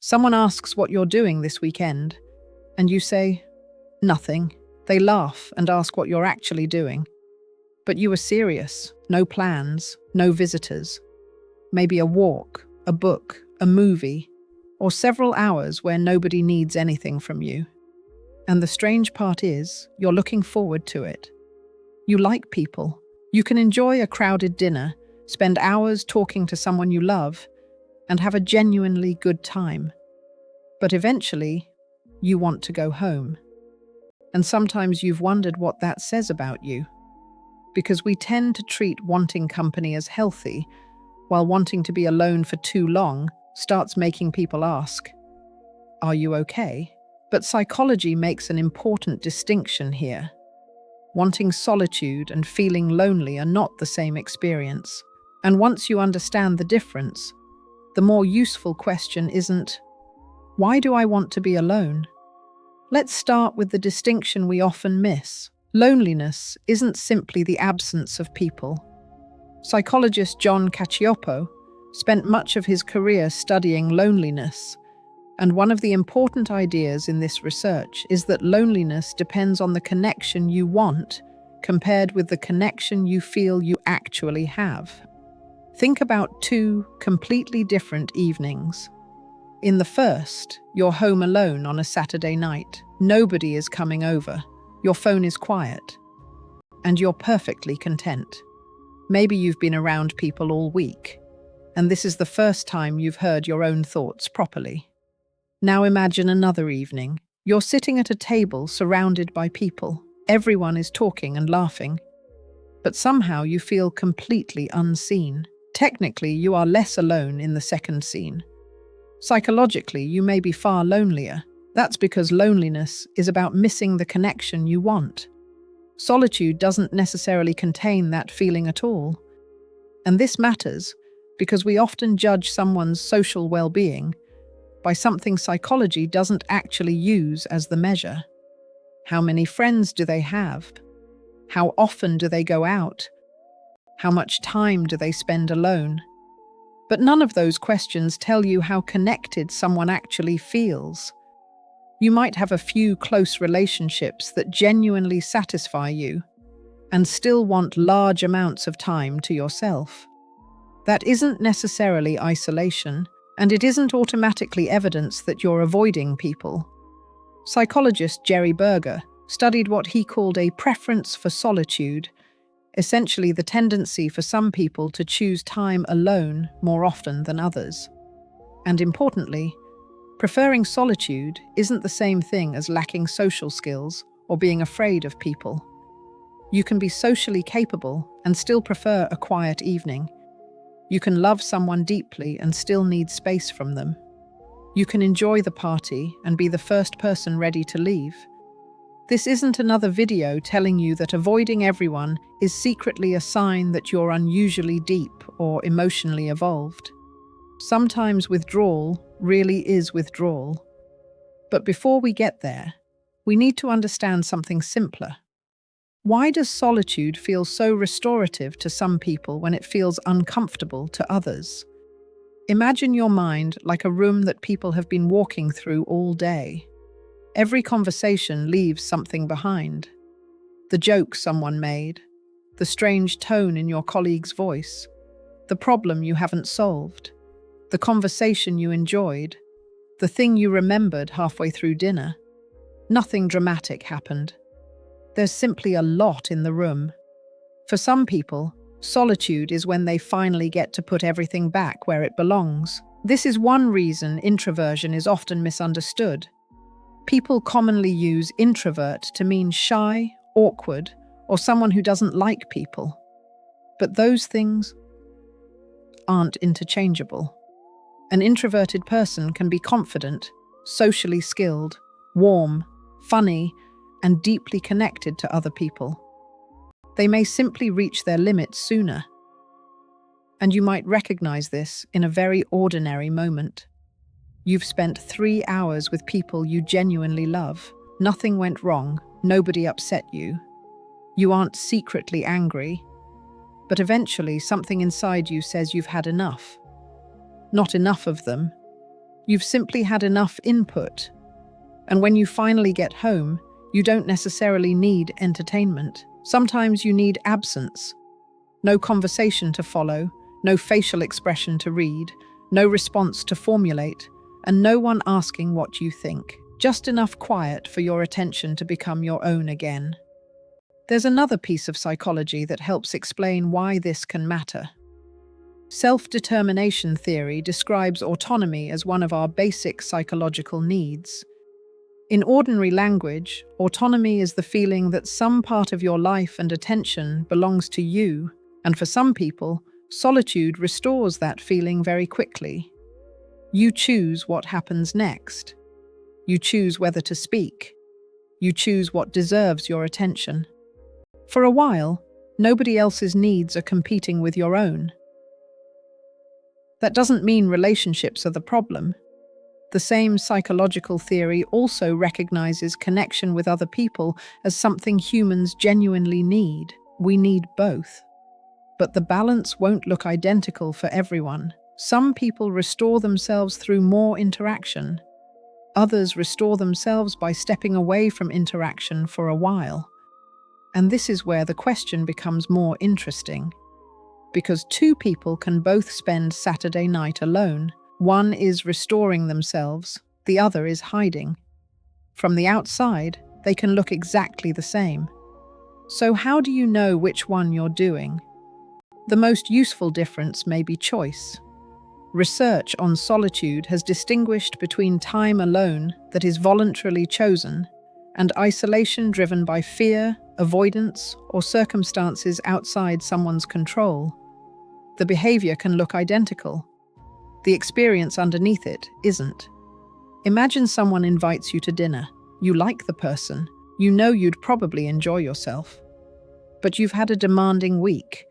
Someone asks what you're doing this weekend, and you say, nothing. They laugh and ask what you're actually doing. But you are serious, no plans, no visitors. Maybe a walk, a book, a movie, or several hours where nobody needs anything from you. And the strange part is, you're looking forward to it. You like people. You can enjoy a crowded dinner, spend hours talking to someone you love, and have a genuinely good time. But eventually, you want to go home. And sometimes you've wondered what that says about you. Because we tend to treat wanting company as healthy, while wanting to be alone for too long starts making people ask, "Are you okay?" But psychology makes an important distinction here. Wanting solitude and feeling lonely are not the same experience. And once you understand the difference, the more useful question isn't, "Why do I want to be alone?" Let's start with the distinction we often miss. Loneliness isn't simply the absence of people. Psychologist John Cacioppo spent much of his career studying loneliness, and one of the important ideas in this research is that loneliness depends on the connection you want compared with the connection you feel you actually have. Think about two completely different evenings. In the first, you're home alone on a Saturday night. Nobody is coming over. Your phone is quiet. And you're perfectly content. Maybe you've been around people all week, and this is the first time you've heard your own thoughts properly. Now imagine another evening. You're sitting at a table surrounded by people. Everyone is talking and laughing. But somehow you feel completely unseen. Technically, you are less alone in the second scene. Psychologically, you may be far lonelier. That's because loneliness is about missing the connection you want. Solitude doesn't necessarily contain that feeling at all. And this matters because we often judge someone's social well-being by something psychology doesn't actually use as the measure. How many friends do they have? How often do they go out? How much time do they spend alone? But none of those questions tell you how connected someone actually feels. You might have a few close relationships that genuinely satisfy you and still want large amounts of time to yourself. That isn't necessarily isolation, and it isn't automatically evidence that you're avoiding people. Psychologist Jerry Berger studied what he called a preference for solitude, essentially the tendency for some people to choose time alone more often than others. And importantly, preferring solitude isn't the same thing as lacking social skills or being afraid of people. You can be socially capable and still prefer a quiet evening. You can love someone deeply and still need space from them. You can enjoy the party and be the first person ready to leave. This isn't another video telling you that avoiding everyone is secretly a sign that you're unusually deep or emotionally evolved. Sometimes withdrawal really is withdrawal. But before we get there, we need to understand something simpler. Why does solitude feel so restorative to some people when it feels uncomfortable to others? Imagine your mind like a room that people have been walking through all day. Every conversation leaves something behind. The joke someone made, the strange tone in your colleague's voice, the problem you haven't solved, the conversation you enjoyed, the thing you remembered halfway through dinner. Nothing dramatic happened. There's simply a lot in the room. For some people, solitude is when they finally get to put everything back where it belongs. This is one reason introversion is often misunderstood. People commonly use introvert to mean shy, awkward, or someone who doesn't like people. But those things aren't interchangeable. An introverted person can be confident, socially skilled, warm, funny, and deeply connected to other people. They may simply reach their limits sooner. And you might recognize this in a very ordinary moment. You've spent 3 hours with people you genuinely love. Nothing went wrong, nobody upset you. You aren't secretly angry, but eventually something inside you says you've had enough. Not enough of them. You've simply had enough input. And when you finally get home, you don't necessarily need entertainment. Sometimes you need absence. No conversation to follow, no facial expression to read, no response to formulate, and no one asking what you think. Just enough quiet for your attention to become your own again. There's another piece of psychology that helps explain why this can matter. Self-determination theory describes autonomy as one of our basic psychological needs. In ordinary language, autonomy is the feeling that some part of your life and attention belongs to you, and for some people, solitude restores that feeling very quickly. You choose what happens next. You choose whether to speak. You choose what deserves your attention. For a while, nobody else's needs are competing with your own. That doesn't mean relationships are the problem. The same psychological theory also recognizes connection with other people as something humans genuinely need. We need both. But the balance won't look identical for everyone. Some people restore themselves through more interaction. Others restore themselves by stepping away from interaction for a while. And this is where the question becomes more interesting. Because two people can both spend Saturday night alone. One is restoring themselves, the other is hiding. From the outside, they can look exactly the same. So how do you know which one you're doing? The most useful difference may be choice. Research on solitude has distinguished between time alone that is voluntarily chosen and isolation driven by fear, avoidance, or circumstances outside someone's control. The behavior can look identical. The experience underneath it isn't. Imagine someone invites you to dinner. You like the person. You know you'd probably enjoy yourself. But you've had a demanding week,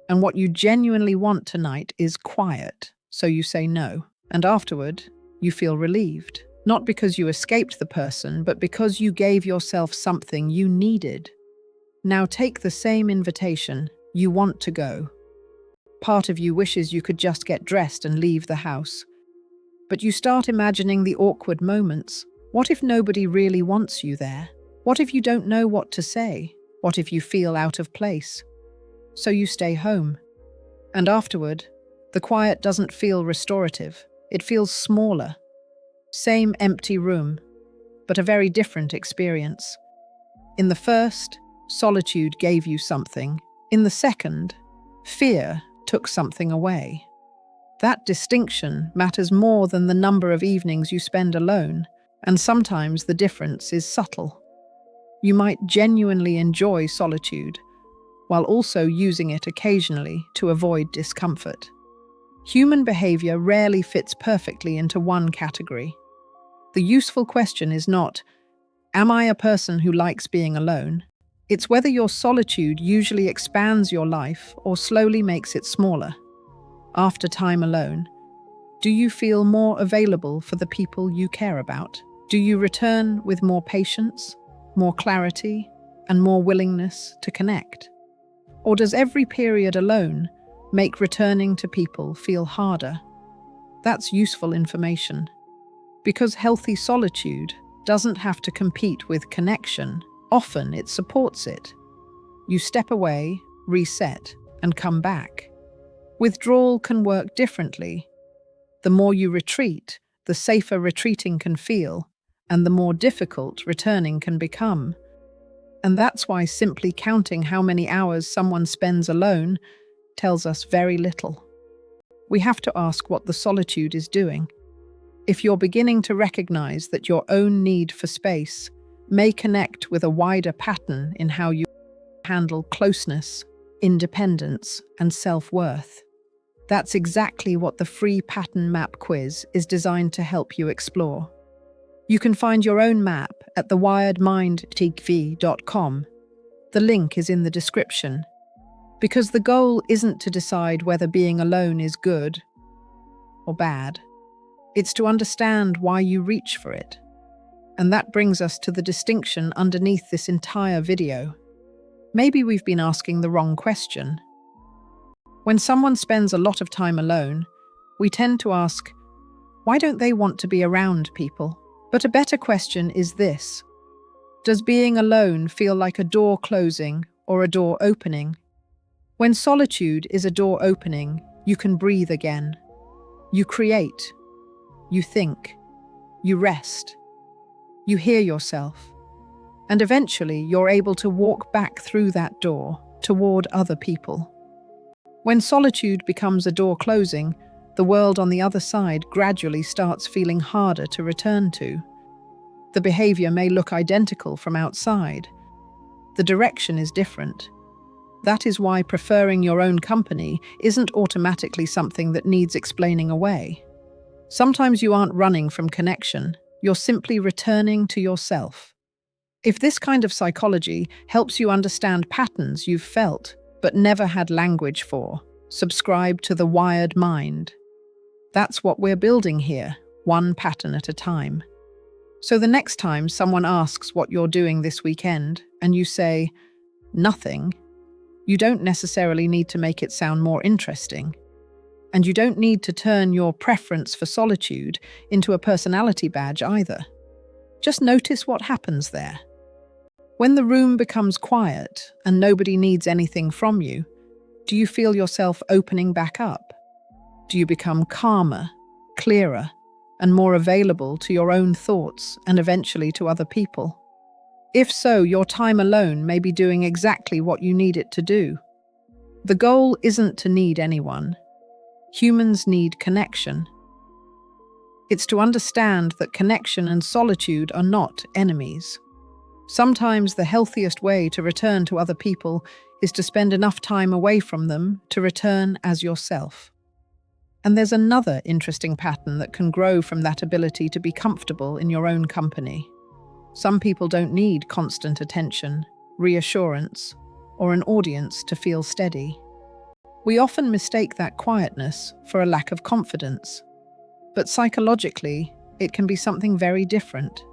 and what you genuinely want tonight is quiet, so you say no. And afterward, you feel relieved. Not because you escaped the person, but because you gave yourself something you needed. Now take the same invitation. You want to go. Part of you wishes you could just get dressed and leave the house. But you start imagining the awkward moments. What if nobody really wants you there? What if you don't know what to say? What if you feel out of place? So you stay home. And afterward, the quiet doesn't feel restorative. It feels smaller. Same empty room, but a very different experience. In the first, solitude gave you something. In the second, fear took something away. That distinction matters more than the number of evenings you spend alone, and sometimes the difference is subtle. You might genuinely enjoy solitude, while also using it occasionally to avoid discomfort. Human behavior rarely fits perfectly into one category. The useful question is not, am I a person who likes being alone? It's whether your solitude usually expands your life or slowly makes it smaller. After time alone, do you feel more available for the people you care about? Do you return with more patience, more clarity, and more willingness to connect? Or does every period alone make returning to people feel harder? That's useful information. Because healthy solitude doesn't have to compete with connection. Often it supports it. You step away, reset, and come back. Withdrawal can work differently. The more you retreat, the safer retreating can feel, and the more difficult returning can become. And that's why simply counting how many hours someone spends alone tells us very little. We have to ask what the solitude is doing. If you're beginning to recognize that your own need for space may connect with a wider pattern in how you handle closeness, independence, and self-worth. That's exactly what the free pattern map quiz is designed to help you explore. You can find your own map at thewiredmindtv.com. The link is in the description. Because the goal isn't to decide whether being alone is good or bad. It's to understand why you reach for it. And that brings us to the distinction underneath this entire video. Maybe we've been asking the wrong question. When someone spends a lot of time alone, we tend to ask, Why don't they want to be around people? But a better question is this: does being alone feel like a door closing or a door opening? When solitude is a door opening, you can breathe again. You create. You think. You rest. You hear yourself. And eventually, you're able to walk back through that door toward other people. When solitude becomes a door closing, the world on the other side gradually starts feeling harder to return to. The behavior may look identical from outside. The direction is different. That is why preferring your own company isn't automatically something that needs explaining away. Sometimes you aren't running from connection, you're simply returning to yourself. If this kind of psychology helps you understand patterns you've felt but never had language for, subscribe to the Wired Mind. That's what we're building here, one pattern at a time. So the next time someone asks what you're doing this weekend and you say, nothing, you don't necessarily need to make it sound more interesting. And you don't need to turn your preference for solitude into a personality badge either. Just notice what happens there. When the room becomes quiet and nobody needs anything from you, do you feel yourself opening back up? Do you become calmer, clearer, and more available to your own thoughts and eventually to other people? If so, your time alone may be doing exactly what you need it to do. The goal isn't to need anyone. Humans need connection. It's to understand that connection and solitude are not enemies. Sometimes the healthiest way to return to other people is to spend enough time away from them to return as yourself. And there's another interesting pattern that can grow from that ability to be comfortable in your own company. Some people don't need constant attention, reassurance, or an audience to feel steady. We often mistake that quietness for a lack of confidence. But psychologically, it can be something very different.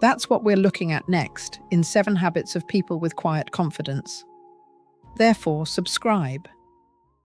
That's what we're looking at next in 7 Habits of People with Quiet Confidence. Therefore, subscribe.